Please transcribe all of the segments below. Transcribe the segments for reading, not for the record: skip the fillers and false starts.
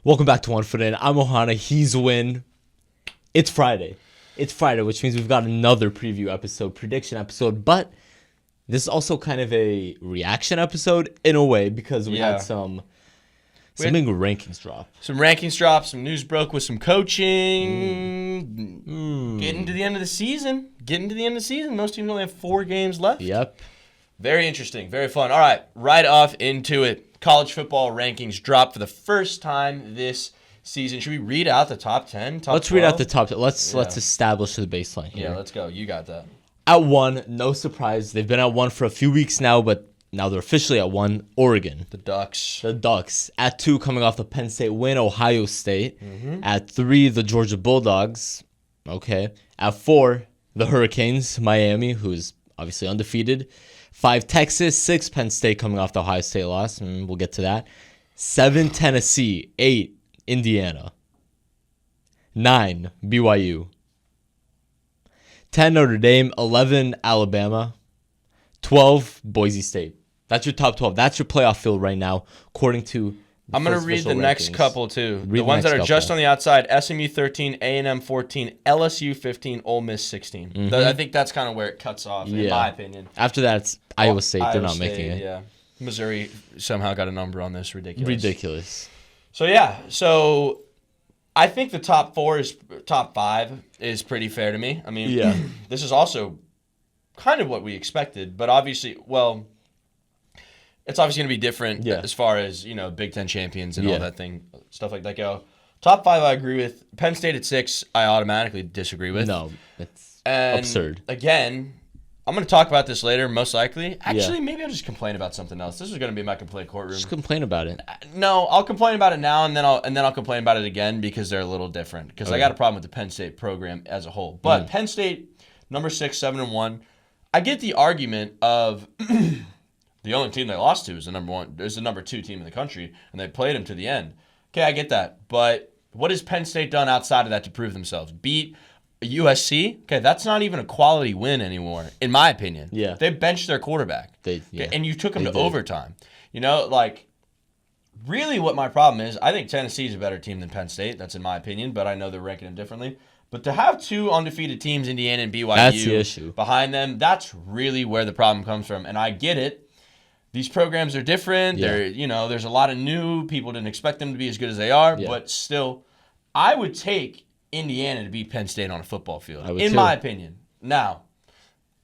Welcome back to One Foot In. I'm Ohana. He's Winn. It's Friday. Which means we've got another preview episode, prediction episode, but this is also kind of a reaction episode in a way because we had some big rankings drop. Some rankings drop, some news broke with some coaching. Getting to the end of the season. Most teams only have 4 games left. Yep. Very interesting. Very fun. All right, right off into it. College football rankings dropped for the first time this season. Should we read out the top 10? Let's 12? read out the top 10. Let's establish the baseline here. Yeah, let's go. You got that. At 1, no surprise. They've been at 1 for a few weeks now, but now they're officially at 1, Oregon. The Ducks. At 2, coming off the Penn State win, Ohio State. At 3, the Georgia Bulldogs. Okay. At 4, the Hurricanes, Miami, who's obviously undefeated. 5, Texas. 6, Penn State, coming off the Ohio State loss. We'll get to that. 7, Tennessee. 8, Indiana. 9, BYU. 10, Notre Dame. 11, Alabama. 12, Boise State. That's your top 12. That's your playoff field right now, according to I'm going to read the next couple, too. The ones that are just on the outside, SMU 13, A&M 14, LSU 15, Ole Miss 16. I think that's kind of where it cuts off, in my opinion. After that, it's Iowa State. They're not making it. Yeah. Missouri somehow got a number on this. Ridiculous. So I think the top 5 is pretty fair to me. I mean, this is also kind of what we expected, but obviously, it's obviously going to be different as far as, Big Ten champions and all that stuff like that go. Top 5 I agree with. Penn State at 6 I automatically disagree with. No, it's absurd. Again, I'm going to talk about this later, most likely. Actually, maybe I'll just complain about something else. This is going to be my complaint courtroom. Just complain about it. No, I'll complain about it now, and then I'll complain about it again because they're a little different. Because I got a problem with the Penn State program as a whole. But Penn State, number 6, 7-1. I get the argument of the only team they lost to is the number 2 team in the country, and they played them to the end. Okay, I get that. But what has Penn State done outside of that to prove themselves? Beat USC? Okay, that's not even a quality win anymore, in my opinion. Yeah. They benched their quarterback. And you took them to overtime. Really what my problem is, I think Tennessee is a better team than Penn State. That's in my opinion, but I know they're ranking them differently. But to have 2 undefeated teams, Indiana and BYU, that's the issue. Behind them, that's really where the problem comes from. And I get it. These programs are different. They're, there's a lot of new people didn't expect them to be as good as they are, but still, I would take Indiana to beat Penn State on a football field, in my opinion. Now,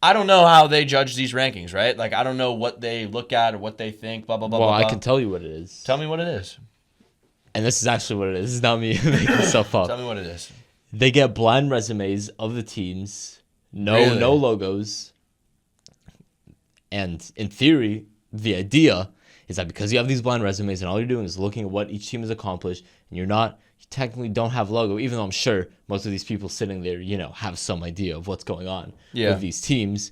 I don't know how they judge these rankings, right? Like, I don't know what they look at or what they think, blah, blah, blah, well, blah, blah. I can tell you what it is. Tell me what it is. And this is actually what it is. This is not me making stuff up. Tell me what it is. They get blind resumes of the teams, no logos, and in theory, the idea is that because you have these blind resumes and all you're doing is looking at what each team has accomplished, and you technically don't have logo, even though I'm sure most of these people sitting there, have some idea of what's going on with these teams.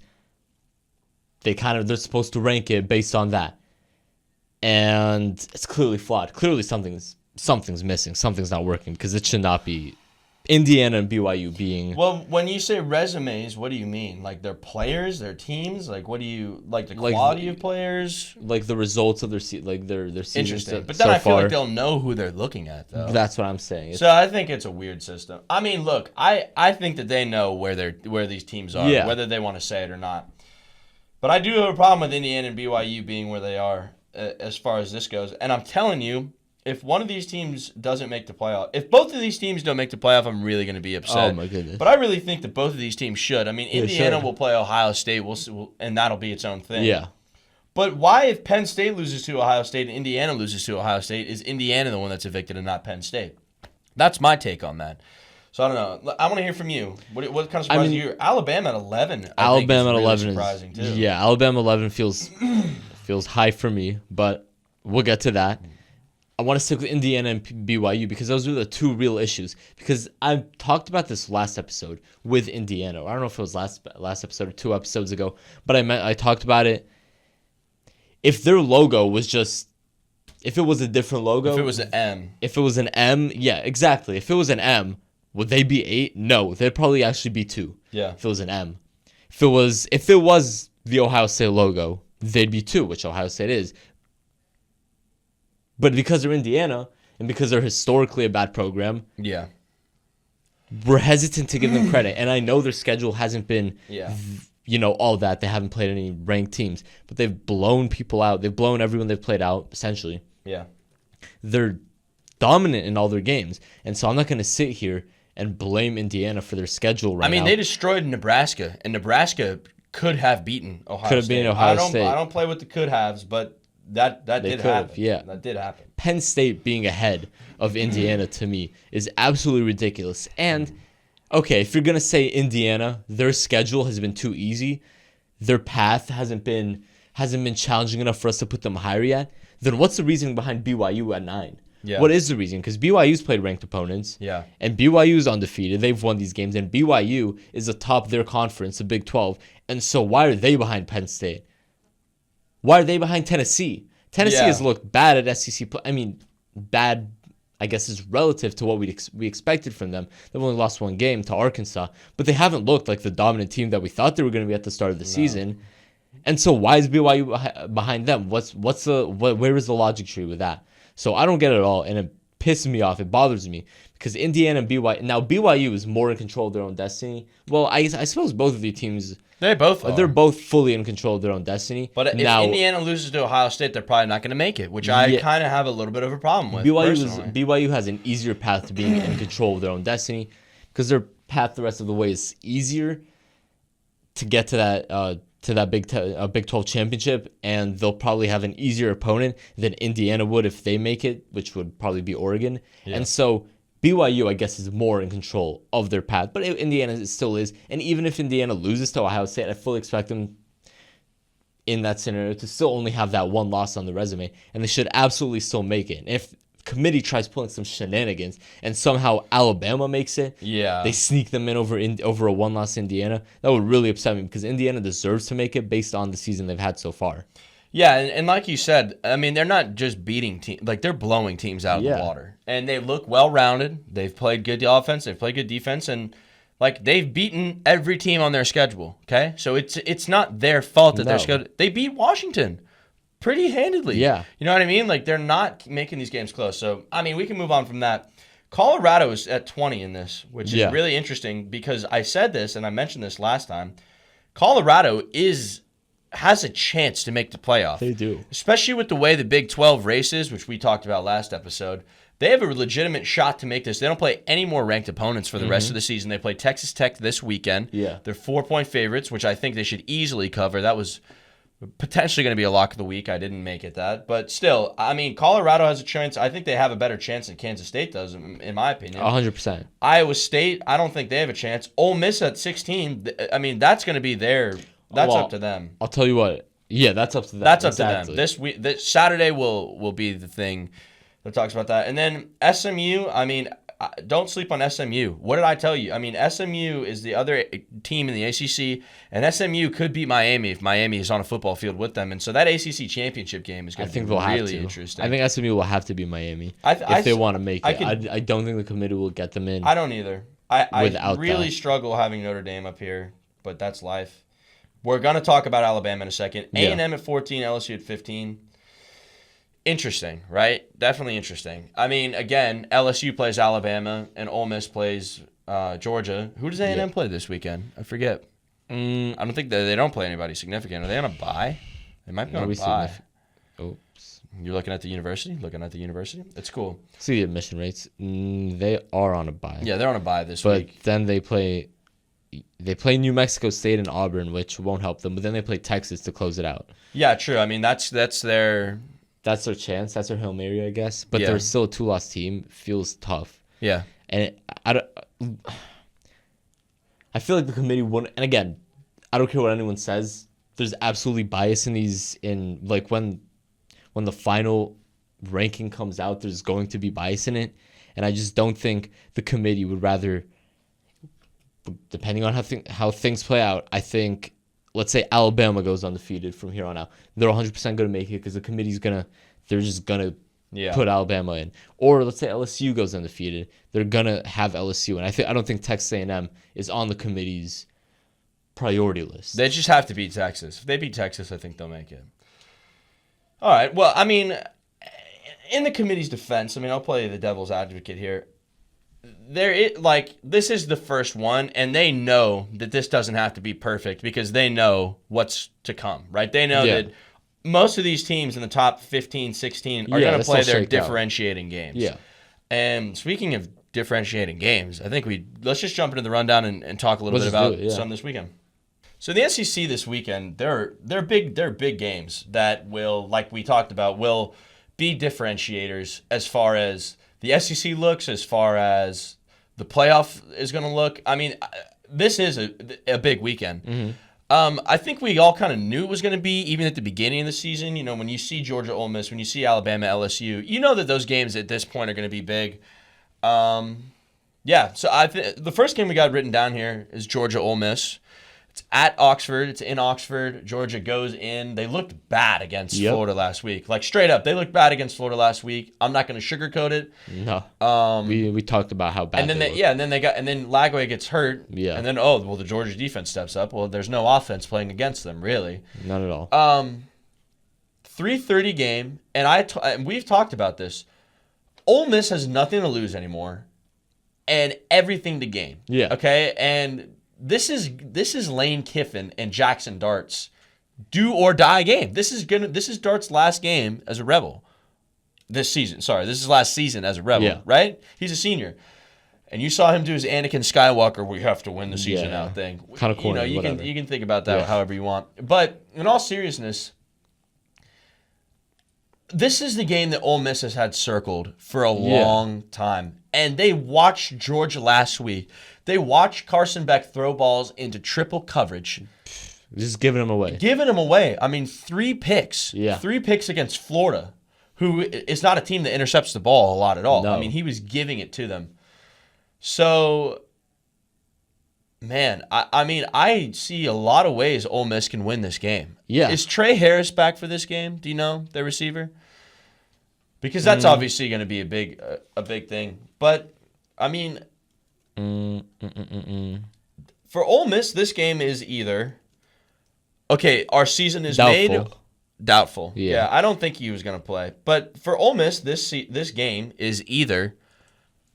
They're supposed to rank it based on that, and it's clearly flawed. Clearly, something's missing. Something's not working because it should not be. Indiana and BYU being... Well, when you say resumes, what do you mean? Like their players, their teams? Like what do you... Like the quality of players? Like the results of their season. Interesting. But then I feel like they'll know who they're looking at, though. That's what I'm saying. So I think it's a weird system. I mean, look, I think that they know where these teams are, whether they want to say it or not. But I do have a problem with Indiana and BYU being where they are as far as this goes. And I'm telling you, if one of these teams doesn't make the playoff, if both of these teams don't make the playoff, I'm really going to be upset. Oh, my goodness. But I really think that both of these teams should. I mean, Indiana will play Ohio State, and that'll be its own thing. Yeah. But why, if Penn State loses to Ohio State and Indiana loses to Ohio State, is Indiana the one that's evicted and not Penn State? That's my take on that. So I don't know. I want to hear from you. What kind of surprise you? Alabama at 11. Alabama at 11 is surprising too. Yeah, Alabama 11 feels high for me, but we'll get to that. I want to stick with Indiana and BYU because those are the 2 real issues. Because I talked about this last episode with Indiana. I don't know if it was last episode or 2 episodes ago, but I talked about it. If their logo was if it was a different logo. If it was an M. If it was an M, yeah, exactly. If it was an M, would they be 8? No, they'd probably actually be 2. Yeah. If it was an M. If it was the Ohio State logo, they'd be 2, which Ohio State is. But because they're Indiana, and because they're historically a bad program, Yeah. we're hesitant to give them credit. And I know their schedule hasn't been, Yeah. all that. They haven't played any ranked teams, but they've blown people out. They've blown everyone they've played out, essentially. Yeah. They're dominant in all their games. And so I'm not going to sit here and blame Indiana for their schedule right now. They destroyed Nebraska, and Nebraska could have beaten Ohio State. Could have been Ohio State. I don't play with the could haves, but that did happen. Yeah. That did happen. Penn State being ahead of Indiana to me is absolutely ridiculous. And okay, if you're gonna say Indiana, their schedule has been too easy, their path hasn't been challenging enough for us to put them higher yet, then what's the reasoning behind BYU at 9? Yeah. What is the reason? Because BYU's played ranked opponents. Yeah. And BYU's undefeated. They've won these games. And BYU is atop their conference, the Big 12. And so why are they behind Penn State? Why are they behind Tennessee? Tennessee has looked bad at SEC play. I mean, bad, I guess, is relative to what we expected from them. They've only lost one game to Arkansas. But they haven't looked like the dominant team that we thought they were going to be at the start of the season. And so why is BYU behind them? Where is the logic tree with that? So I don't get it at all, and it pisses me off. It bothers me because Indiana and BYU is more in control of their own destiny. Well, I suppose both of the teams, They both are. they're both fully in control of their own destiny. But if Indiana loses to Ohio State, they're probably not going to make it, which I kind of have a little bit of a problem with. BYU has an easier path to being in control of their own destiny because their path the rest of the way is easier to get to that Big 12 championship, and they'll probably have an easier opponent than Indiana would if they make it, which would probably be Oregon. Yeah. And so BYU, I guess, is more in control of their path, but Indiana still is. And even if Indiana loses to Ohio State, I fully expect them in that scenario to still only have that one loss on the resume, and they should absolutely still make it. And if committee tries pulling some shenanigans and somehow Alabama makes it, they sneak them in over a one-loss Indiana, that would really upset me because Indiana deserves to make it based on the season they've had so far. Yeah, and like you said, I mean, they're not just beating teams, like they're blowing teams out of the water. And they look well-rounded. They've played good offense, they've played good defense, and like they've beaten every team on their schedule, okay? So it's not their fault that their schedule. They beat Washington pretty handedly. Yeah. You know what I mean? Like, they're not making these games close. So, I mean, we can move on from that. Colorado is at 20 in this, which is really interesting because I said this and I mentioned this last time. Colorado has a chance to make the playoff. They do. Especially with the way the Big 12 races, which we talked about last episode. They have a legitimate shot to make this. They don't play any more ranked opponents for the rest of the season. They play Texas Tech this weekend. Yeah. They're 4-point favorites, which I think they should easily cover. That was potentially going to be a lock of the week. I didn't make it that. But still, I mean, Colorado has a chance. I think they have a better chance than Kansas State does, in my opinion. 100%. Iowa State, I don't think they have a chance. Ole Miss at 16, I mean, that's going to be up to them. I'll tell you what. Yeah, that's up to them. That's up to them. This Saturday will be the thing that talks about that. And then SMU, I mean, don't sleep on SMU. What did I tell you? I mean, SMU is the other team in the ACC, and SMU could beat Miami if Miami is on a football field with them. And so that ACC championship game is going to be really interesting. I think SMU will have to be Miami if they want to make it. I don't think the committee will get them in. I don't either. I really struggle having Notre Dame up here, but that's life. We're going to talk about Alabama in a second. A&M at 14, LSU at 15. Interesting, right? Definitely interesting. I mean, again, LSU plays Alabama and Ole Miss plays Georgia. Who does A&M play this weekend? I forget. I don't think they don't play anybody significant. Are they on a bye? They might be on a bye. Oops. You're looking at the university? It's cool. See the admission rates. They are on a bye. Yeah, they're on a bye this week. But then they play New Mexico State and Auburn, which won't help them. But then they play Texas to close it out. Yeah, true. I mean, that's their... That's their chance. That's their Hail Mary, I guess. But they're still a 2-loss team. Feels tough. Yeah. And I feel like the committee wouldn't. And again, I don't care what anyone says. There's absolutely bias in these. In like when the final ranking comes out, there's going to be bias in it. And I just don't think the committee would rather. Depending on how things play out, I think. Let's say Alabama goes undefeated from here on out. They're 100% going to make it because the committee's they're just going to put Alabama in. Or let's say LSU goes undefeated. They're going to have LSU. And I don't think Texas A&M is on the committee's priority list. They just have to beat Texas. If they beat Texas, I think they'll make it. All right. Well, I mean, in the committee's defense, I mean, I'll play the devil's advocate here. This is the first one, and they know that this doesn't have to be perfect because they know what's to come, right? They know that most of these teams in the top 15, 16 are going to play their differentiating games. Yeah. And speaking of differentiating games, I think let's just jump into the rundown and talk a little bit about some this weekend. So the SEC this weekend, they're big games that will, like we talked about, will be differentiators as far as the SEC looks, as far as the playoff is going to look. I mean, this is a big weekend. Mm-hmm. I think we all kind of knew it was going to be, even at the beginning of the season. You know, when you see Georgia, Ole Miss, when you see Alabama, LSU, you know that those games at this point are going to be big. So the first game we got written down here is Georgia, Ole Miss. It's at Oxford. It's in Oxford. Georgia goes in. They looked bad against Florida last week. Like, straight up, they looked bad against Florida last week. I'm not going to sugarcoat it. No. We talked about how bad. And then then Lagway gets hurt. Yeah. And then the Georgia defense steps up. Well, there's no offense playing against them, really. Not at all. 3:30 game, and we've talked about this. Ole Miss has nothing to lose anymore, and everything to gain. Yeah. Okay, and this is Lane Kiffin and Jackson Dart's do or die game. This is Dart's last game as a Rebel this season. Sorry, this is last season as a Rebel, right? He's a senior. And you saw him do his Anakin Skywalker, we have to win the season out thing. Kind of corny, you can think about that however you want. But in all seriousness, this is the game that Ole Miss has had circled for a long time. And they watched Georgia last week. They watched Carson Beck throw balls into triple coverage. Just giving them away. I mean, 3 picks. Yeah. 3 picks against Florida, who is not a team that intercepts the ball a lot at all. No. I mean, he was giving it to them. So, man, I see a lot of ways Ole Miss can win this game. Yeah. Is Trey Harris back for this game? Do you know, their receiver? Because that's obviously going to be a big thing. But, I mean, for Ole Miss, this game is either, okay, our season is made. Doubtful. Yeah, I don't think he was going to play. But for Ole Miss, this game is either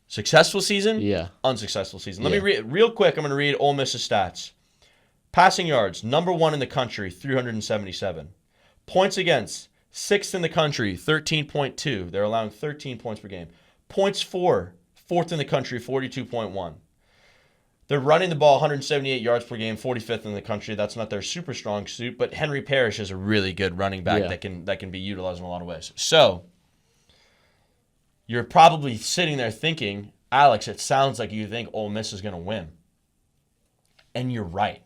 successful season, unsuccessful season. Let me read real quick. I'm going to read Ole Miss's stats. Passing yards, number 1 in the country, 377. Points against, 6th in the country, 13.2. They're allowing 13 points per game. Points for, 4th in the country, 42.1. They're running the ball 178 yards per game, 45th in the country. That's not their super strong suit, but Henry Parrish is a really good running back that can be utilized in a lot of ways. So, you're probably sitting there thinking, Alex, it sounds like you think Ole Miss is going to win. And you're right.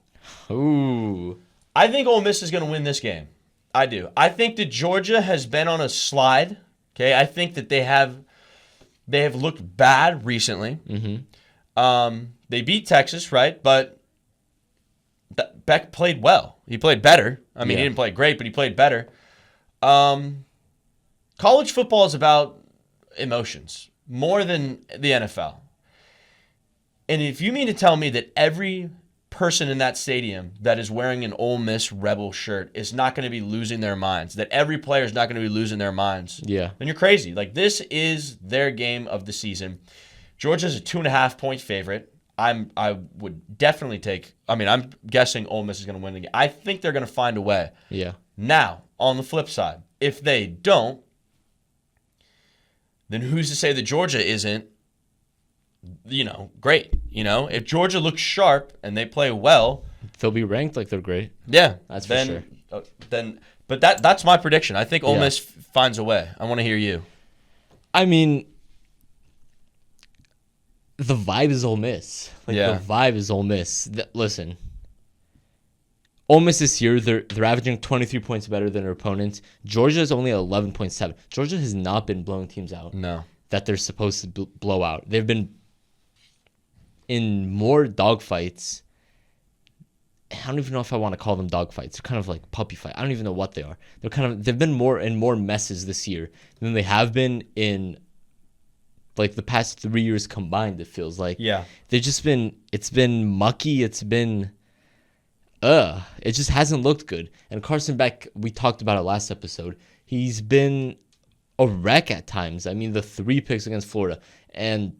Ooh. I think Ole Miss is going to win this game. I do. I think that Georgia has been on a slide. Okay, I think that they have looked bad recently. Mm-hmm. They beat Texas, right? But Beck played well. He played better. I mean, he didn't play great, but he played better. College football is about emotions more than the NFL. And if you mean to tell me that every person in that stadium that is wearing an Ole Miss Rebel shirt is not going to be losing their minds, that every player is not going to be losing their minds, then you're crazy. Like, this is their game of the season. Georgia's a 2.5-point favorite. I would definitely take. I mean, I'm guessing Ole Miss is going to win the game. I think they're going to find a way. Yeah. Now, on the flip side, if they don't, then who's to say that Georgia isn't, great? If Georgia looks sharp and they play well, they'll be ranked like they're great. Yeah, that's for sure. But that's my prediction. I think Ole Miss finds a way. I want to hear you. I mean, the vibe is Ole Miss. The vibe is Ole Miss. Listen, Ole Miss this year, they're averaging 23 points better than their opponents. Georgia is only 11.7. Georgia has not been blowing teams out. No. That they're supposed to blow out. They've been in more dogfights. I don't even know if I want to call them dogfights. They're kind of like puppy fight. I don't even know what they are. They've been more and more messes this year than they have been in like the past 3 years combined, it feels like. Yeah. It's been mucky. It's been, it just hasn't looked good. And Carson Beck, we talked about it last episode. He's been a wreck at times. I mean, the 3 picks against Florida, and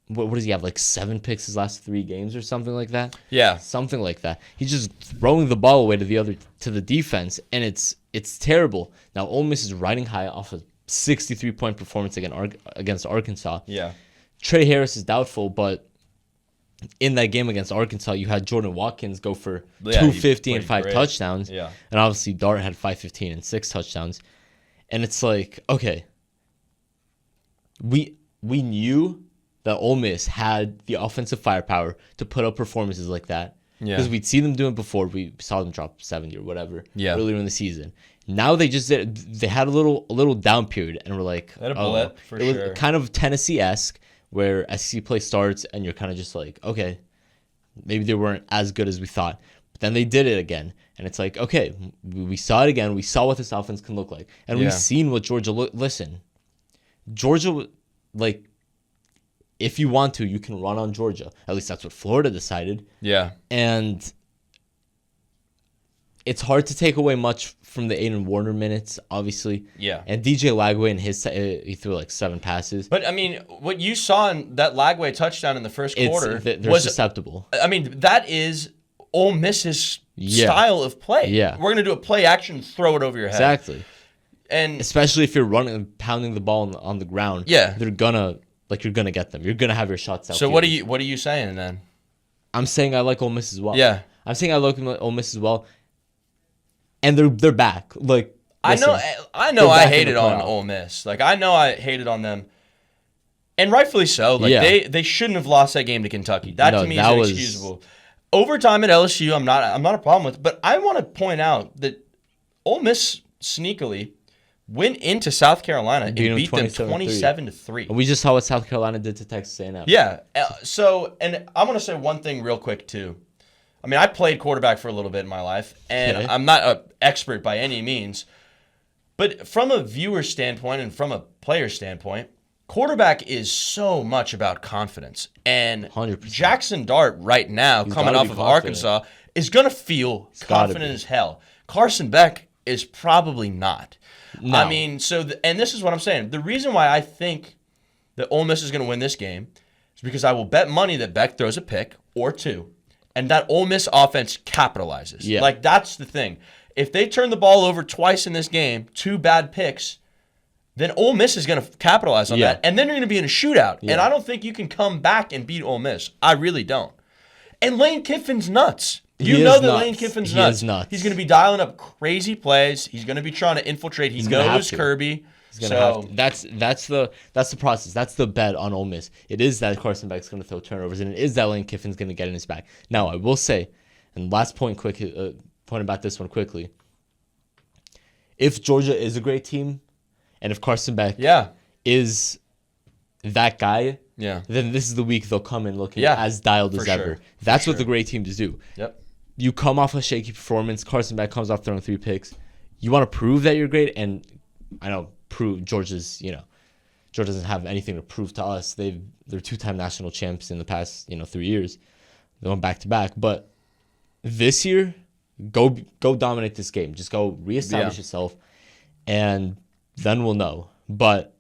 what does he have, like 7 picks his last 3 games or something like that? Yeah. Something like that. He's just throwing the ball away to the defense, and it's terrible. Now Ole Miss is riding high off a 63-point performance against Arkansas. Yeah. Trey Harris is doubtful, but in that game against Arkansas, you had Jordan Watkins go for 250 and 5 touchdowns. Yeah. And obviously Dart had 515 and 6 touchdowns. And it's like, okay, we knew that Ole Miss had the offensive firepower to put up performances like that. Yeah. Because we'd seen them do it before. We saw them drop 70 or whatever earlier in the season. Now they had a little down period, and we're like, They had a blip, for sure. It was kind of Tennessee-esque, where SEC play starts and you're kind of just like, okay, maybe they weren't as good as we thought. But then they did it again. And it's like, okay, we saw it again. We saw what this offense can look like. And we've seen what Georgia listen, Georgia, like, if you want to, you can run on Georgia. At least that's what Florida decided. Yeah. And it's hard to take away much from the Aiden Warner minutes, obviously. Yeah. And DJ Lagway he threw like 7 passes. But I mean, what you saw in that Lagway touchdown in the first quarter they're was susceptible. I mean, that is Ole Miss's style of play. Yeah. We're gonna do a play action, throw it over your head. Exactly. And especially if you're running and pounding the ball on the ground. Yeah. You're gonna get them. You're gonna have your shots out. So what are you saying then? I'm saying I like Ole Miss as well. Yeah. I'm saying I like Ole Miss as well. And they're back. Like, listen, I know I hated on Ole Miss. Like, I know I hated on them. And rightfully so. Like they shouldn't have lost that game to Kentucky. That to me is inexcusable. Overtime at LSU, I'm not a problem with. But I want to point out that Ole Miss sneakily went into South Carolina and beat them 27-3. And we just saw what South Carolina did to Texas A&M. Yeah. So, and I'm going to say one thing real quick too. I mean, I played quarterback for a little bit in my life, and I'm not an expert by any means. But from a viewer standpoint and from a player standpoint, quarterback is so much about confidence. And 100%. Jackson Dart right now, coming off of Arkansas, is going to feel confident as hell. Carson Beck is probably not. No. I mean, and this is what I'm saying. The reason why I think that Ole Miss is going to win this game is because I will bet money that Beck throws a pick or 2. And that Ole Miss offense capitalizes. Yeah. Like, that's the thing. If they turn the ball over twice in this game, 2 bad picks, then Ole Miss is going to capitalize on that. And then you're going to be in a shootout. Yeah. And I don't think you can come back and beat Ole Miss. I really don't. And Lane Kiffin's nuts. You know that Lane Kiffin's nuts. He's going to be dialing up crazy plays. He's going to be trying to infiltrate. He knows Kirby. That's the process. That's the bet on Ole Miss. It is that Carson Beck's going to throw turnovers, and it is that Lane Kiffin's going to get in his back. Now, I will say, and last point about this one quickly. If Georgia is a great team, and if Carson Beck is that guy, then this is the week they'll come in looking as dialed as ever. That's what the great teams do. Yep. You come off a shaky performance. Carson Beck comes off throwing 3 picks. You want to prove that you're great, and I know Georgia doesn't have anything to prove to us. They're 2-time national champs in the past 3 years. They went back to back, but this year, go dominate this game. Just go reestablish yourself, and then we'll know. But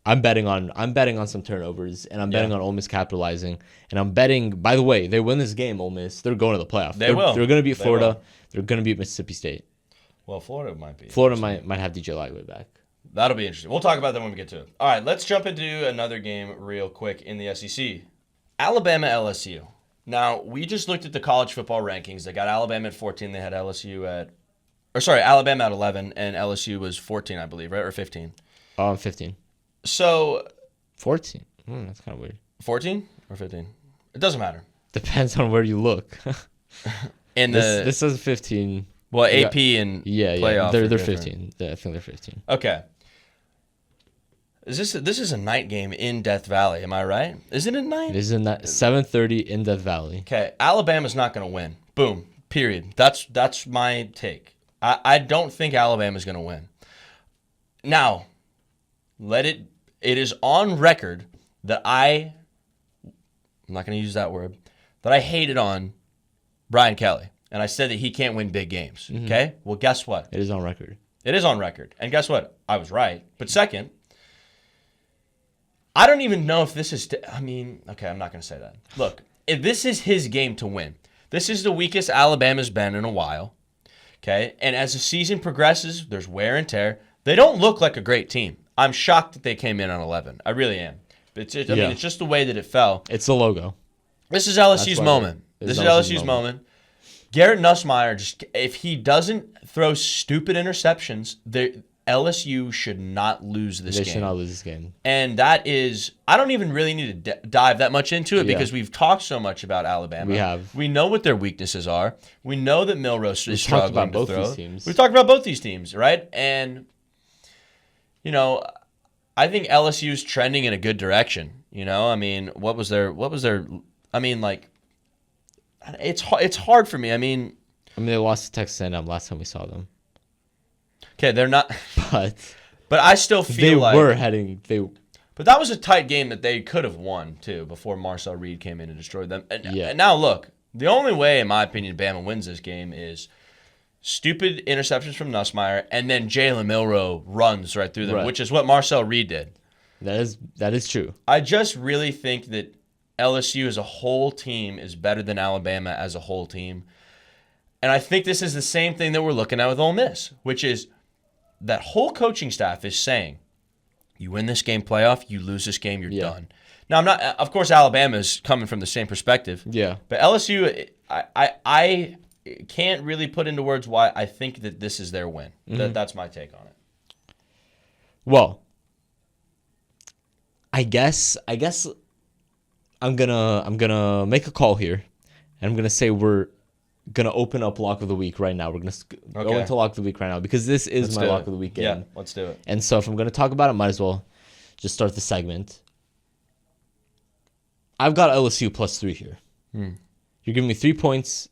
I'm betting on some turnovers, and I'm betting on Ole Miss capitalizing, and I'm betting. By the way, they win this game, Ole Miss. They're going to the playoff. They're going to beat Florida. They're going to beat Mississippi State. Well, Florida might be. Florida might have DJ Lagway back. That'll be interesting. We'll talk about that when we get to it. All right, let's jump into another game real quick in the SEC. Alabama LSU. Now, we just looked at the college football rankings. They got Alabama at 14. They had Alabama at 11, and LSU was 14, I believe, right? Or 15? 15. So 14. That's kind of weird. 14 or 15? It doesn't matter. Depends on where you look. This says 15. Well, AP and playoff. They're 15. I think they're 15. Okay. This is a night game in Death Valley, am I right? Isn't it night? It is 7:30 in Death Valley. Okay, Alabama's not going to win. Boom. Period. That's my take. I don't think Alabama's going to win. Now, it is on record that I'm not going to use that word, that I hated on Brian Kelly. And I said that he can't win big games. Okay? Well, guess what? It is on record. It is on record. And guess what? I was right. But second, I don't even know if this is. Okay, I'm not going to say that. Look, if this is his game to win, this is the weakest Alabama's been in a while. Okay, and as the season progresses, there's wear and tear. They don't look like a great team. I'm shocked that they came in on 11. I really am. It's just the way that it fell. It's the logo. This is LSU's moment. This is LSU's moment. Garrett Nussmeier, if he doesn't throw stupid interceptions, LSU should not lose this game. They should not lose this game. And that is, I don't even really need to dive that much into it because we've talked so much about Alabama. We have. We know what their weaknesses are. We know that Milrose is struggling to throw. We've talked about both these teams, right? And, I think LSU's trending in a good direction. I mean, it's hard for me. I mean, they lost to Texas A&M last time we saw them. Okay, they're not. But I still feel like they were heading. But that was a tight game that they could have won too before Marcel Reed came in and destroyed them. And now look, the only way, in my opinion, Bama wins this game is stupid interceptions from Nussmeier, and then Jalen Milroe runs right through them, which is what Marcel Reed did. That is true. I just really think that LSU as a whole team is better than Alabama as a whole team. And I think this is the same thing that we're looking at with Ole Miss, which is that whole coaching staff is saying, you win this game playoff, you lose this game, you're done. Now, I'm not. Of course, Alabama is coming from the same perspective. Yeah. But LSU, I can't really put into words why I think that this is their win. That's my take on it. Well, I guess I'm gonna make a call here, and I'm gonna say we're gonna open up Lock of the Week right now. We're gonna go into Lock of the Week right now because this is my Lock of the Week game. Yeah, let's do it. And so if I'm gonna talk about it, might as well just start the segment. I've got LSU +3 here. You're giving me 3 points.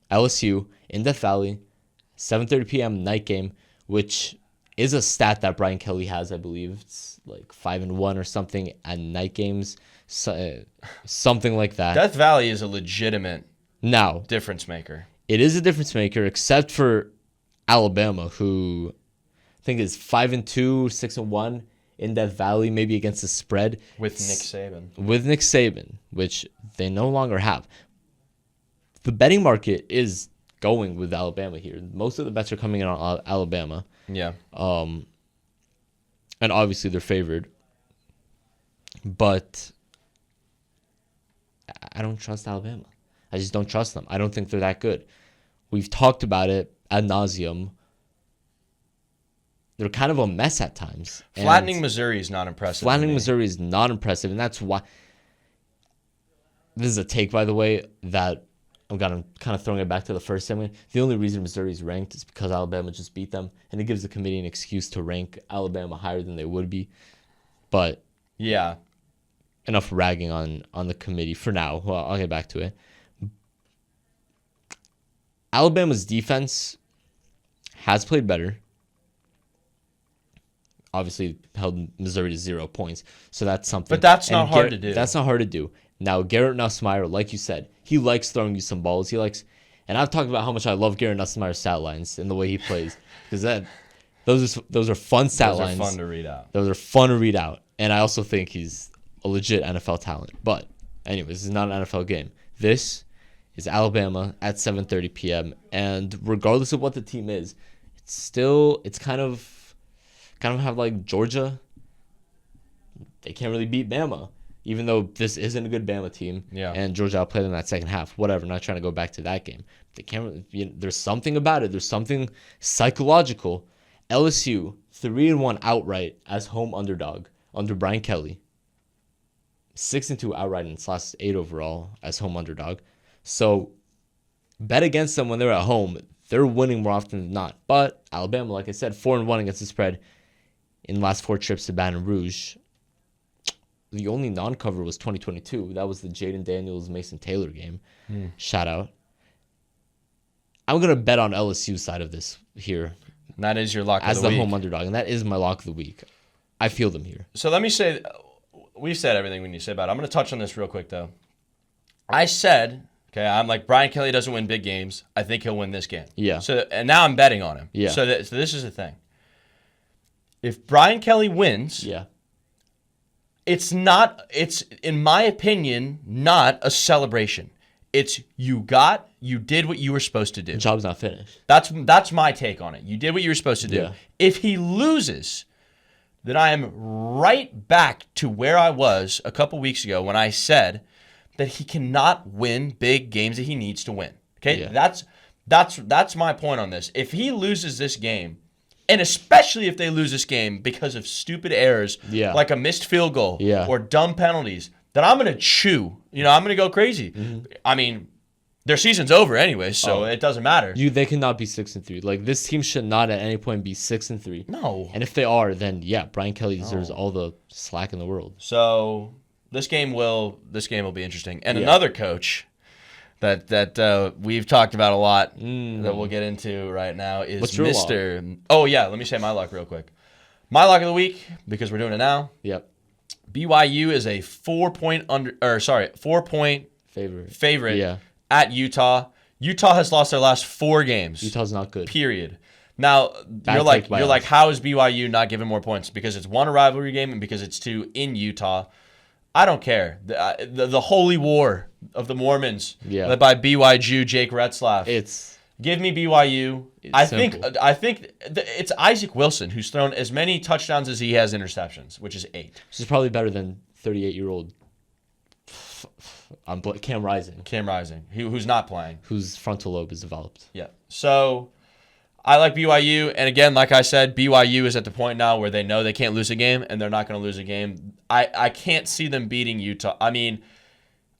LSU in Death Valley, 7:30 p.m. night game, which is a stat that Brian Kelly has. I believe it's like 5-1 or something at night games, something like that. Death Valley is a legitimate difference maker. It is a difference maker, except for Alabama, who I think is 5-2, 6-1 in Death Valley, maybe against the spread with Nick Saban. With Nick Saban, which they no longer have. The betting market is going with Alabama here. Most of the bets are coming in on Alabama. Yeah. And obviously they're favored. But I don't trust Alabama. I just don't trust them. I don't think they're that good. We've talked about it ad nauseum. They're kind of a mess at times. Flattening Missouri is not impressive. Missouri is not impressive, and that's why. This is a take, by the way, that I'm kind of throwing it back to the first segment. The only reason Missouri is ranked is because Alabama just beat them, and it gives the committee an excuse to rank Alabama higher than they would be. But yeah, enough ragging on the committee for now. Well, I'll get back to it. Alabama's defense has played better. Obviously held Missouri to 0 points, so that's something. But that's not hard to do. That's not hard to do. Now, Garrett Nussmeier, like you said, he likes throwing you some balls. And I've talked about how much I love Garrett Nussmeier's stat lines and the way he plays, because those are fun stat lines. Those are fun to read out. Those are fun to read out, and I also think he's a legit NFL talent. But anyways, this is not an NFL game. This is Alabama at 7:30 p.m. And regardless of what the team is, it's kind of have like Georgia. They can't really beat Bama, even though this isn't a good Bama team. Yeah. And Georgia outplayed them that second half. Whatever. I'm not trying to go back to that game. They can't. There's something about it. There's something psychological. LSU 3-1 outright as home underdog under Brian Kelly. 6-2 outright in its last 8 overall as home underdog. So bet against them when they're at home. They're winning more often than not. But Alabama, like I said, 4-1 against the spread in the last 4 trips to Baton Rouge. The only non-cover was 2022. That was the Jaden Daniels Mason Taylor game. Shout out. I'm gonna bet on LSU's side of this here. And that is your lock of the week. As the home underdog, and that is my lock of the week. I feel them here. So let me say, we've said everything we need to say about it. I'm going to touch on this real quick, though. I said, I'm like, Brian Kelly doesn't win big games. I think he'll win this game. Yeah. And now I'm betting on him. Yeah. So this is the thing. If Brian Kelly wins, It's not. It's, in my opinion, not a celebration. It's you did what you were supposed to do. The job's not finished. That's my take on it. You did what you were supposed to do. Yeah. If he loses, then I am right back to where I was a couple weeks ago when I said that he cannot win big games that he needs to win. Okay, Yeah. that's my point on this. If he loses this game, and especially if they lose this game because of stupid errors, Yeah. like a missed field goal Yeah. or dumb penalties, then I'm gonna chew. I'm gonna go crazy. I mean, their season's over anyway, so it doesn't matter. They cannot be 6-3. Like, this team should not at any point be 6-3. No. And if they are, then Brian Kelly deserves all the slack in the world. So this game will be interesting. And another coach that we've talked about a lot that we'll get into right now is What's your Mr. Oh yeah, let me say my luck real quick. My luck of the week, because we're doing it now. Yep. BYU is a 4-point favorite at Utah. Utah has lost their last 4 games. Utah's not good. Period. Now you're like, how is BYU not giving more points? Because it's one, a rivalry game, and because it's 2 in Utah. I don't care. The holy war of the Mormons, led by BYU Jake Retzlaff. Give me BYU. I think it's Isaac Wilson who's thrown as many touchdowns as he has interceptions, which is 8. Which is probably better than 38-year-old Cam Rising, who's not playing, whose frontal lobe is developed. Yeah. So I like BYU, and again, like I said, BYU is at the point now where they know they can't lose a game, and they're not going to lose a game. I can't see them beating Utah. I mean,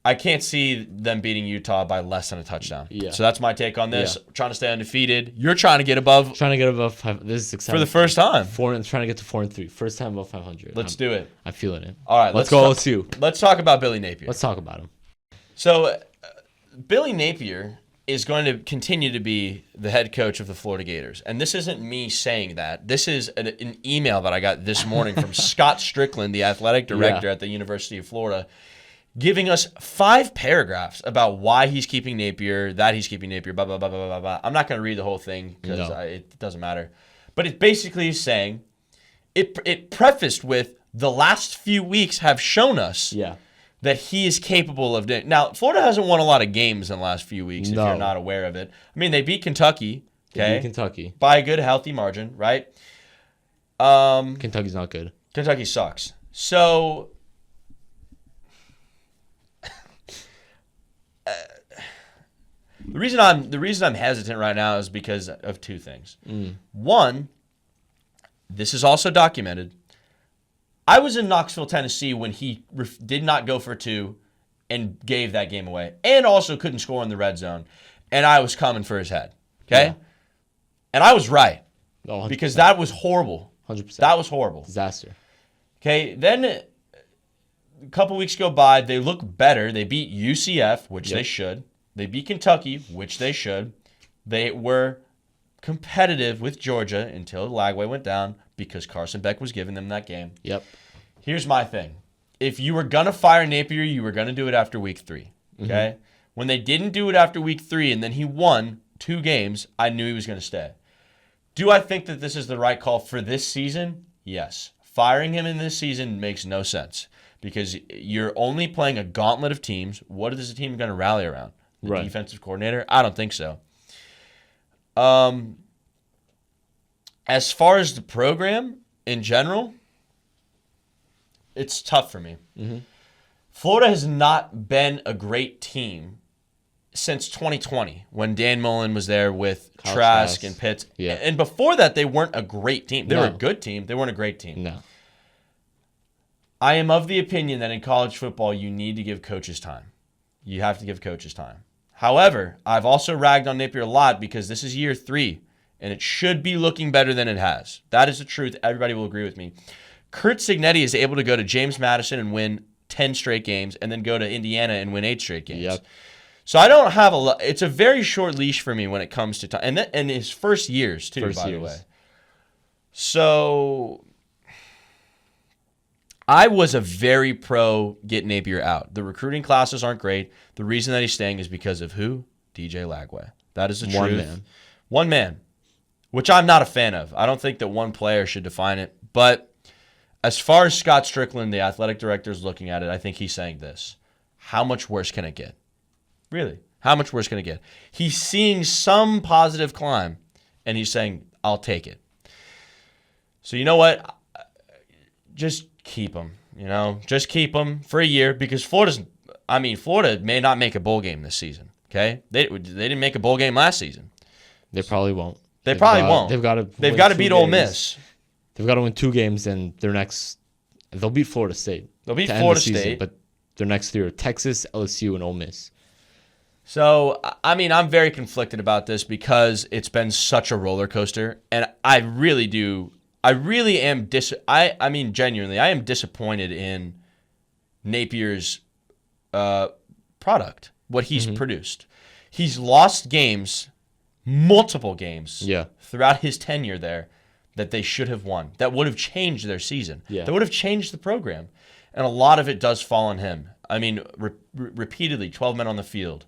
I can't see them beating Utah by less than a touchdown. Yeah. So that's my take on this. Yeah. Trying to stay undefeated. You're trying to get above. Trying to get above 5. This is exciting. For the first time. Trying to get to 4-3. First time above 500. Let's do it. I'm feeling it. All right. Let's go O2. Let's talk about Billy Napier. Let's talk about him. So Billy Napier is going to continue to be the head coach of the Florida Gators. And this isn't me saying that. This is an email that I got this morning from Scott Strickland, the athletic director at the University of Florida, giving us 5 paragraphs about why he's keeping Napier, that he's keeping Napier, blah, blah, blah, blah, blah, blah. I'm not going to read the whole thing because it doesn't matter. But it basically is saying, it prefaced with, the last few weeks have shown us that he is capable of doing. Now, Florida hasn't won a lot of games in the last few weeks, if you're not aware of it. I mean, they beat Kentucky, by a good, healthy margin, right? Kentucky's not good. Kentucky sucks. So the reason I'm hesitant right now is because of 2 things. One, this is also documented. I was in Knoxville, Tennessee when he did not go for 2 and gave that game away, and also couldn't score in the red zone, and I was coming for his head. Okay, and I was right because that was horrible. 100%. That was horrible. Disaster. Okay, then a couple weeks go by. They look better. They beat UCF, which they should. They beat Kentucky, which they should. They were competitive with Georgia until Lagway went down because Carson Beck was giving them that game. Yep. Here's my thing. If you were going to fire Napier, you were going to do it after week 3. Okay? When they didn't do it after week 3 and then he won 2 games, I knew he was going to stay. Do I think that this is the right call for this season? Yes. Firing him in this season makes no sense because you're only playing a gauntlet of teams. What is the team going to rally around? The defensive coordinator? I don't think so. As far as the program in general, it's tough for me. Florida has not been a great team since 2020 when Dan Mullen was there with Trask and Pitts. Yeah. And before that, they weren't a great team. They were a good team. They weren't a great team. No. I am of the opinion that in college football, you need to give coaches time. You have to give coaches time. However, I've also ragged on Napier a lot because this is year 3, and it should be looking better than it has. That is the truth. Everybody will agree with me. Kurt Cignetti is able to go to James Madison and win 10 straight games and then go to Indiana and win 8 straight games. Yep. So I don't have a lot. It's a very short leash for me when it comes to time. And his first years, too, by the way. So I was a very pro get Napier out. The recruiting classes aren't great. The reason that he's staying is because of who? DJ Lagway. That is the truth. One man. One man, which I'm not a fan of. I don't think that one player should define it. But As far as Scott Strickland, the athletic director, is looking at it, I think he's saying this. How much worse can it get? Really? How much worse can it get? He's seeing some positive climb, and he's saying, I'll take it. So you know what? Just keep him, Just keep him for a year because Florida may not make a bowl game this season, okay? They didn't make a bowl game last season. They probably won't. They probably won't. They've got to beat Ole Miss. They've got to win 2 games, and they'll beat Florida State. They'll beat Florida State. Season, but their next 3 are Texas, LSU, and Ole Miss. So, I'm very conflicted about this because it's been such a roller coaster, and I really am genuinely, I am disappointed in Napier's product, what he's produced. He's lost games, multiple games, throughout his tenure there that they should have won, that would have changed their season, that would have changed the program. And a lot of it does fall on him. Repeatedly, 12 men on the field,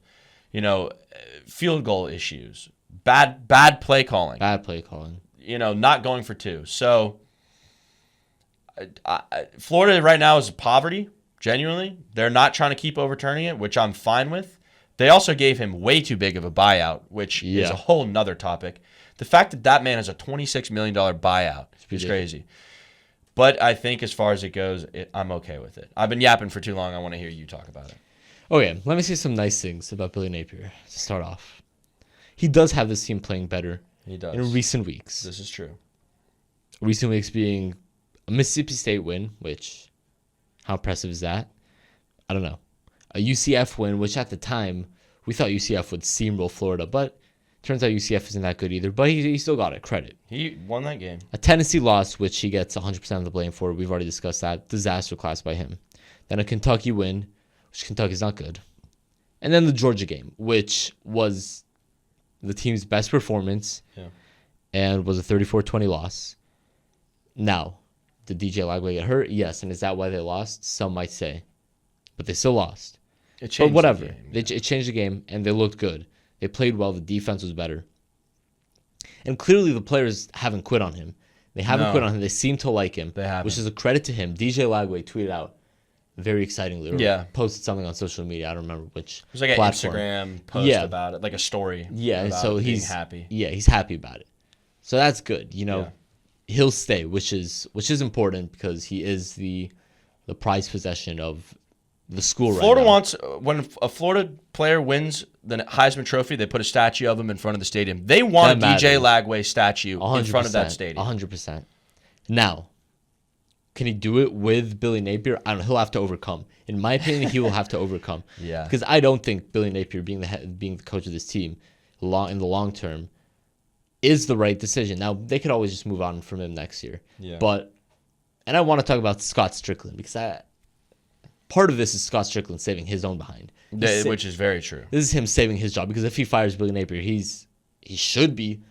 field goal issues, bad play calling. Bad play calling. Not going for 2. So Florida right now is poverty, genuinely. They're not trying to keep overturning it, which I'm fine with. They also gave him way too big of a buyout, which is a whole nother topic. The fact that man has a $26 million buyout is crazy. But I think as far as it goes, I'm okay with it. I've been yapping for too long. I want to hear you talk about it. Okay, let me say some nice things about Billy Napier to start off. He does have this team playing better. He does. In recent weeks. This is true. Recent weeks being a Mississippi State win, which, how impressive is that? I don't know. A UCF win, which at the time, we thought UCF would steamroll Florida, but turns out UCF isn't that good either. But he still got it. Credit. He won that game. A Tennessee loss, which he gets 100% of the blame for. We've already discussed that. Disaster class by him. Then a Kentucky win, which Kentucky's not good. And then the Georgia game, which was the team's best performance and was a 34-20 loss. Now, did DJ Lagway get hurt? Yes. And is that why they lost? Some might say. But they still lost. But whatever. It changed the game, and they looked good. They played well. The defense was better. And clearly the players haven't quit on him. They haven't quit on him. They seem to like him, which is a credit to him. DJ Lagway tweeted out very excitingly. Posted something on social media. I don't remember which. It was like platform. An Instagram post about it, like a story. Yeah, so he's happy. Yeah, he's happy about it. So that's good. He'll stay, which is important because he is the prized possession of the school Florida right now. wants, when a Florida player wins the Heisman Trophy, they put a statue of him in front of the stadium. They want a DJ Lagway statue in front of that stadium. 100%. Now, can he do it with Billy Napier? I don't know. He'll have to overcome. In my opinion, he will have to overcome. Because I don't think Billy Napier being the coach of this team in the long term is the right decision. Now, they could always just move on from him next year. And I want to talk about Scott Strickland because part of this is Scott Strickland saving his own behind. Which is very true. This is him saving his job because if he fires Billy Napier, he should be,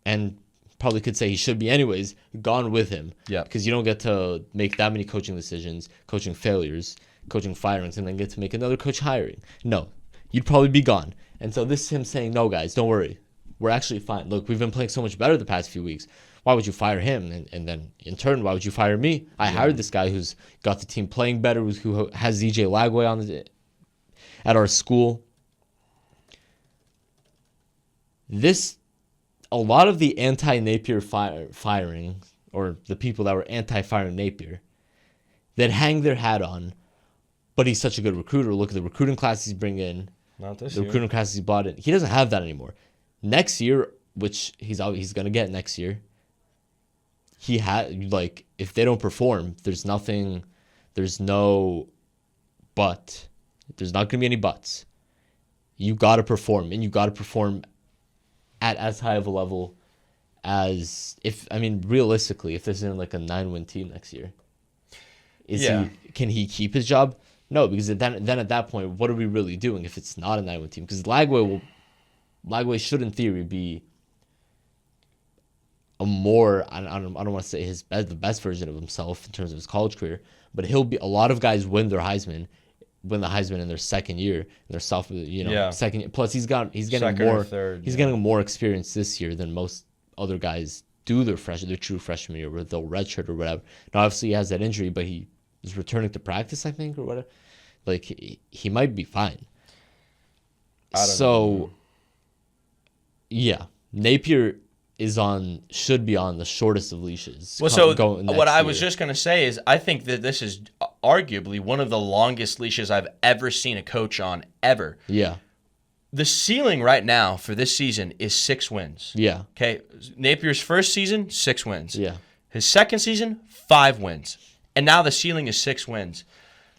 and probably could say he should be anyways, gone with him. Because you don't get to make that many coaching decisions, coaching failures, coaching firings, and then get to make another coach hiring. No, you'd probably be gone. And so this is him saying, no, guys, don't worry. We're actually fine. Look, we've been playing so much better the past few weeks. Why would you fire him? And then, in turn, why would you fire me? I hired this guy who's got the team playing better, who has DJ Lagway at our school. A lot of the anti-Napier firing, or the people that were anti-firing Napier, that hang their hat on, but he's such a good recruiter. Look at the recruiting classes he's bringing in. Not this year. The recruiting classes he brought in. He doesn't have that anymore. Next year, which he's going to get next year, if they don't perform, there's no but. There's not going to be any buts. You got to perform, and you got to perform at as high of a level as realistically, if this isn't like a 9-win team next year, can he keep his job? No, because then at that point, what are we really doing if it's not a 9-win team? Because Lagway should in theory be a more, I don't want to say the best version of himself in terms of his college career, but he'll be. A lot of guys win the Heisman in their second year, in their second year. Plus he's getting more experience this year than most other guys do their true freshman year where they'll redshirt or whatever. Now, obviously, he has that injury, but he is returning to practice, I think, or whatever. Like, he might be fine. So, yeah, Napier should be on the shortest of leashes. Well, so what I was just going to say is I think that this is arguably one of the longest leashes I've ever seen a coach on, ever. Yeah. The ceiling right now for this season is 6 wins. Yeah. Okay. Napier's first season, 6 wins. Yeah. His second season, 5 wins. And now the ceiling is 6 wins.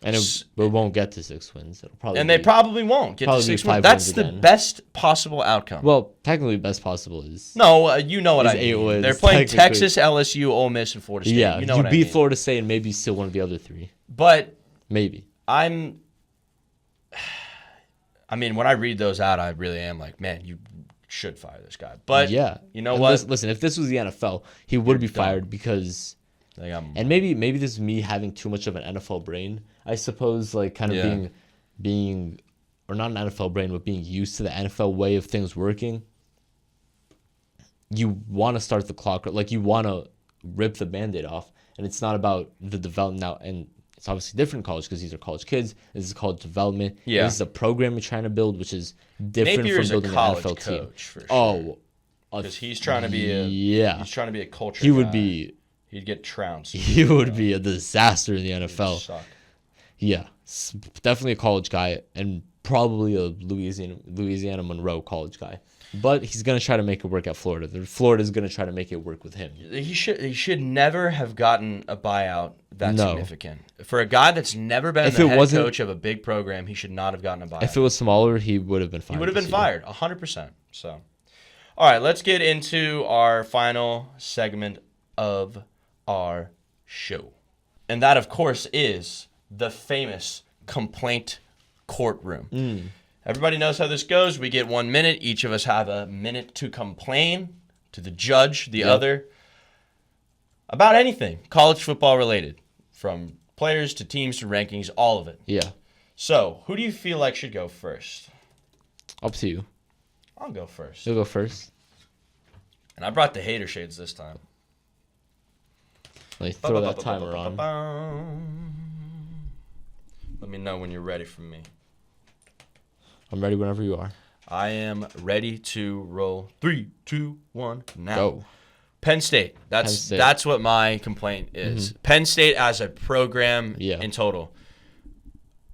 And it won't get to 6 wins. They probably won't get to 6 wins. That's the best possible outcome. Well, technically, best possible is... No, you know what I mean. Wins, they're playing Texas, LSU, Ole Miss, and Florida State. Yeah, you know what I beat mean. Florida State and maybe still one of the other 3. But... Maybe. When I read those out, I really am like, man, you should fire this guy. But yeah, you know what? Listen, if this was the NFL, he would be fired because... And maybe this is me having too much of an NFL brain, I suppose, like kind of being, or not an NFL brain, but being used to the NFL way of things working. You want to start the clock, like you want to rip the Band-Aid off, and it's not about the development now. And it's obviously different in college because these are college kids. This is college development. Yeah. This is a program you're trying to build, which is different Napier from building a college an NFL coach, team. For sure. Because He's trying to be a culture He would guy. He'd get trounced. He would be a disaster in the NFL. Suck. Yeah, definitely a college guy and probably a Louisiana Monroe college guy. But he's going to try to make it work at Florida. Florida's going to try to make it work with him. He should never have gotten a buyout that significant. For a guy that's never been the head coach of a big program, he should not have gotten a buyout. If it was smaller, he would have been fired. He would have been fired, 100%. So, all right, let's get into our final segment of our show. And that, of course, is the famous Complaint Courtroom. Everybody knows how this goes. We get 1 minute. Each of us have a minute to complain to the judge, the other, about anything college football related, from players to teams to rankings, all of it. Yeah. So, who do you feel like should go first? Up to you. I'll go first. You'll go first. And I brought the hater shades this time. Let me throw that timer on. Let me know when you're ready for me. I'm ready whenever you are. I am ready to roll. 3, 2, 1, now. Go. Penn State. That's what my complaint is. Mm-hmm. Penn State as a program in total.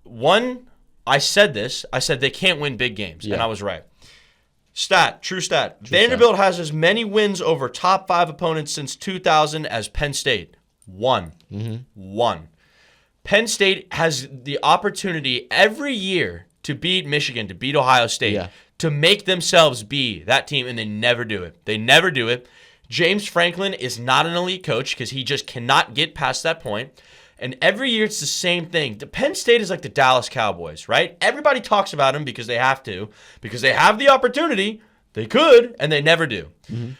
I said they can't win big games, and I was right. True stat. Vanderbilt has as many wins over top 5 opponents since 2000 as Penn State. 1. Mm-hmm. 1. Penn State has the opportunity every year to beat Michigan, to beat Ohio State, to make themselves be that team, and they never do it. James Franklin is not an elite coach because he just cannot get past that point. And every year it's the same thing. Penn State is like the Dallas Cowboys, right? Everybody talks about them because they have to, because they have the opportunity. They could, and they never do. Mm-hmm.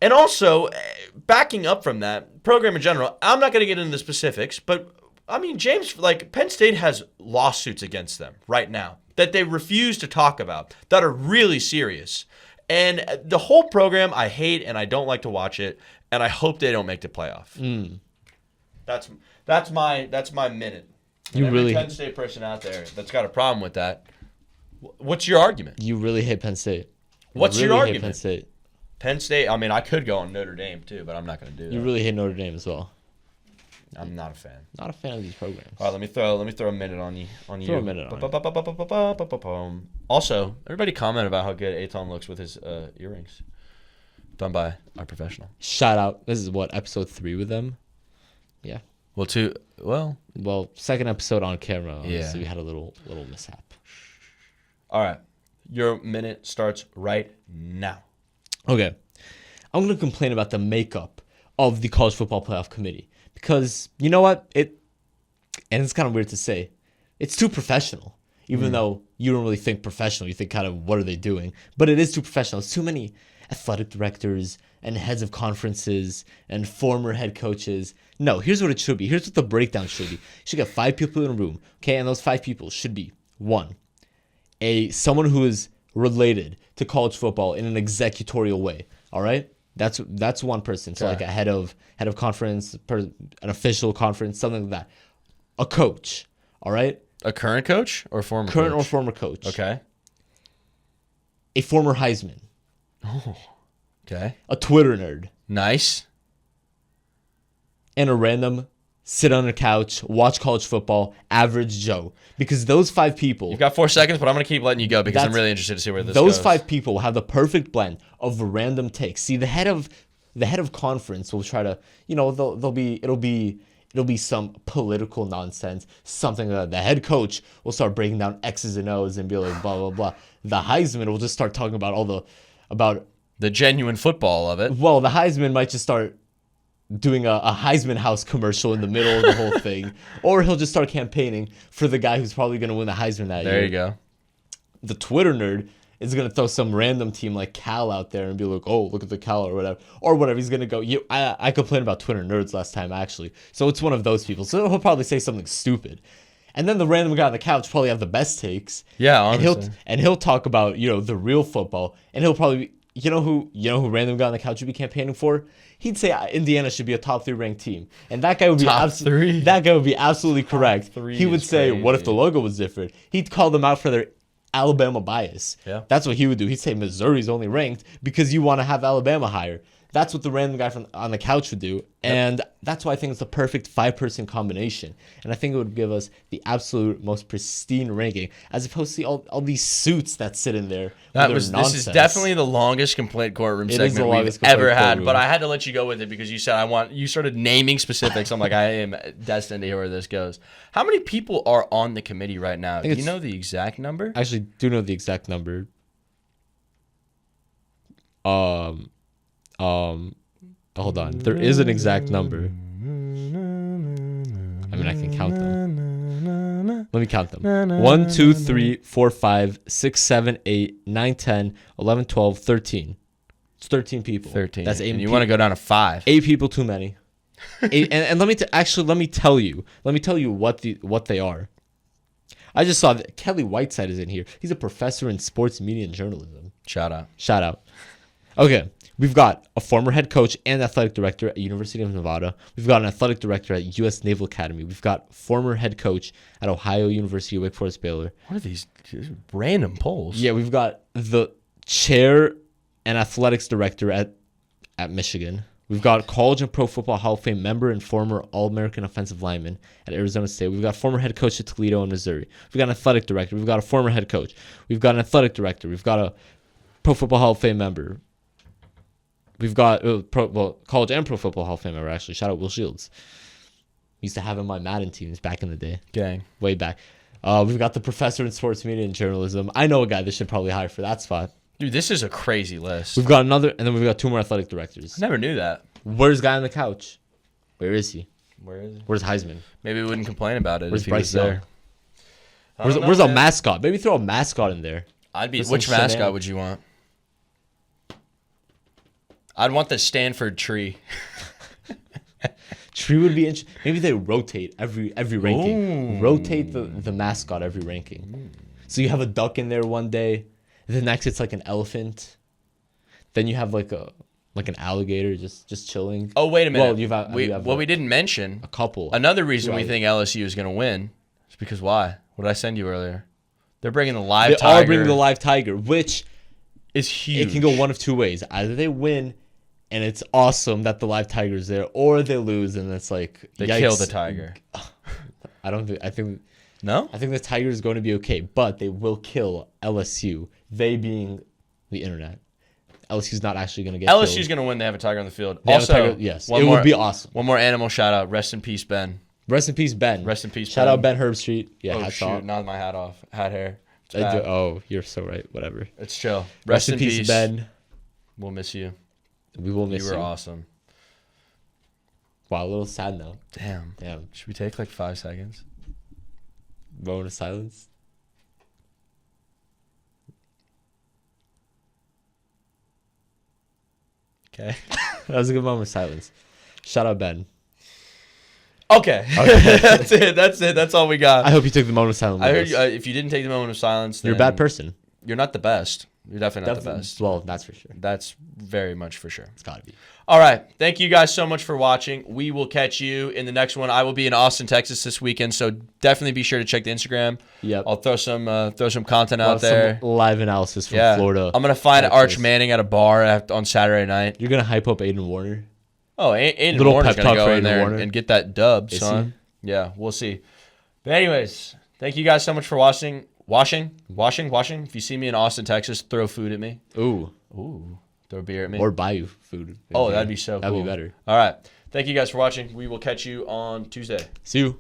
And also, backing up from that, program in general, I'm not going to get into the specifics, but I mean, Penn State has lawsuits against them right now that they refuse to talk about that are really serious. And the whole program I hate, and I don't like to watch it, and I hope they don't make the playoff. That's my minute. You really Penn State person out there that's got a problem with that. What's your argument? You really hate Penn State. What's your argument? Penn State. Penn State. I mean, I could go on Notre Dame too, but I'm not going to do that. You really hate Notre Dame as well. I'm not a fan. Not a fan of these programs. All right, let me throw a minute on you. Throw a minute on you. Also, everybody comment about how good Eitan looks with his earrings. Done by our professional. Shout out. This is episode 3 with them. Yeah. Well, second episode on camera. Yeah. So we had a little mishap. All right. Your minute starts right now. Okay. I'm going to complain about the makeup of the College Football Playoff Committee. Because, you know what? And it's kind of weird to say, it's too professional. Even though you don't really think professional. You think kind of, what are they doing? But it is too professional. It's too many athletic directors and heads of conferences and former head coaches. No, here's what it should be. Here's what the breakdown should be. You should get 5 people in a room, okay? And those 5 people should be, 1, someone who is related to college football in an executorial way, all right? That's one person. So Okay. like a head of conference, an official conference, something like that. A coach. All right. A current coach or former Current or coach? former coach. Okay. A former Heisman. Okay. A Twitter nerd. Nice. And a random sit on a couch, watch college football, average Joe. Because those 5 people, You've got 4 seconds, but I'm going to keep letting you go because I'm That's- really interested to see where this those goes. 5 people will have the perfect blend of random takes. See, the head of conference will try to, it'll be some political nonsense, something that the head coach will start breaking down X's and O's and be like blah blah blah. The Heisman will just start talking about The genuine football of it. the Heisman might just start doing a Heisman House commercial in the middle of the whole thing, or he'll just start campaigning for the guy who's probably going to win the Heisman that year. There you go. The Twitter nerd is going to throw some random team like Cal out there and be like, oh, look at the Cal or whatever. He's going to go, I complained about Twitter nerds last time, actually. So it's one of those people. So he'll probably say something stupid. And then the random guy on the couch probably have the best takes. Yeah, honestly. And he'll talk about, the real football. And he'll probably, who random guy on the couch would be campaigning for? He'd say Indiana should be a top 3 ranked team. And that guy would be Top 3? That guy would be absolutely correct. 3 He would is say, what if crazy. the logo was different? He'd call them out for their Alabama bias. Yeah. That's what he would do. He'd say Missouri's only ranked because you want to have Alabama higher. That's what the random guy on the couch would do. And that's why I think it's the perfect 5-person combination. And I think it would give us the absolute most pristine ranking as opposed to all these suits that sit in there. This is definitely the longest complaint courtroom It is the segment we've longest complaint ever had, courtroom. but I had to let you go with it because you said you started naming specifics. I'm like, I am destined to hear where this goes. How many people are on the committee right now? Do you know the exact number? I actually do know the exact number. Hold on. There is an exact number. I mean, I can count them. Let me count them. 1, 2, 3, 4, 5, 6, 7, 8, 9, 10, 11, 12, 13. It's 13 people. 13. That's 8 And you want to go down to 5. 8 people too many. And let me tell you what they are. I just saw that Kelly Whiteside is in here. He's a professor in sports media and journalism. Shout out. Shout out. Okay, we've got a former head coach and athletic director at University of Nevada. We've got an athletic director at U.S. Naval Academy. We've got former head coach at Ohio University, Wake Forest, Baylor. What are these random polls? Yeah, we've got the chair and athletics director at Michigan. We've got College and Pro Football Hall of Fame member and former All-American offensive lineman at Arizona State. We've got former head coach at Toledo and Missouri. We've got an athletic director. We've got a former head coach. We've got an athletic director. We've got a Pro Football Hall of Fame member. We've got College and Pro Football Hall of Fame member, actually. Shout out Will Shields. Used to have him on Madden teams back in the day. Gang. Way back. We've got the professor in sports media and journalism. I know a guy that should probably hire for that spot. Dude, this is a crazy list. We've got another, and then we've got 2 more athletic directors. I never knew that. Where's guy on the couch? Where is he? Where is it? Where's Heisman? Maybe we wouldn't complain about it Where's if he Bryce was Young? there. I don't know, Where's a man. mascot? Maybe throw a mascot in there. Which some mascot shenanigans. would you want? I'd want the Stanford tree. Tree would be interesting. Maybe they rotate every ranking. Ooh. Rotate the mascot every ranking. So you have a duck in there one day. The next it's like an elephant. Then you have like an alligator just chilling. Oh, wait a minute. Well, you have we didn't mention a couple. another reason we Right. think LSU is going to win is because why? What did I send you earlier? They're bringing the live They tiger. are bringing the live tiger, which is huge. it can go one of 2 ways. Either they win, and it's awesome that the live tiger's there, or they lose, and it's like They yikes. kill the tiger. I think No? the tiger is going to be okay, but they will kill LSU. They being the internet. LSU's not actually going to get LSU's killed. going to win. They have a tiger on the field. They have a Also, tiger, yes, one it more, would be awesome. One more animal shout out. Rest in peace, Ben. Rest in peace, Ben. Rest in peace, Shout Ben. out Ben Herbstreit. Yeah, Oh, hats shoot. off. Not my hat off. Hat hair. It's I bad. oh, you're so right. Whatever. It's chill. Rest in peace, Ben. We'll miss you. We will miss You you. were awesome. Wow, a little sad now. Damn. Damn. Should we take like 5 seconds? Moment of silence. Okay. That was a good moment of silence. Shout out Ben. Okay. That's it. That's all we got. I hope you took the moment of silence. I with heard us. you, if you didn't take the moment of silence, You're a then bad person. You're not the best. You're definitely not the best. Well, that's for sure. That's very much for sure. It's got to be. All right. Thank you guys so much for watching. We will catch you in the next one. I will be in Austin, Texas this weekend, so definitely be sure to check the Instagram. Yep. I'll throw some content out there. Some live analysis from Florida. I'm going to find Arch Manning at a bar on Saturday night. You're going to hype up Aiden Warner? Oh, Aiden Warner's going to go in there and get that dub, son. Yeah, we'll see. But anyways, thank you guys so much for watching. Washing. If you see me in Austin, Texas, throw food at me. Ooh. Throw beer at me. Or buy you food. Oh, that'd be so cool. That'd be better. All right. Thank you guys for watching. We will catch you on Tuesday. See you.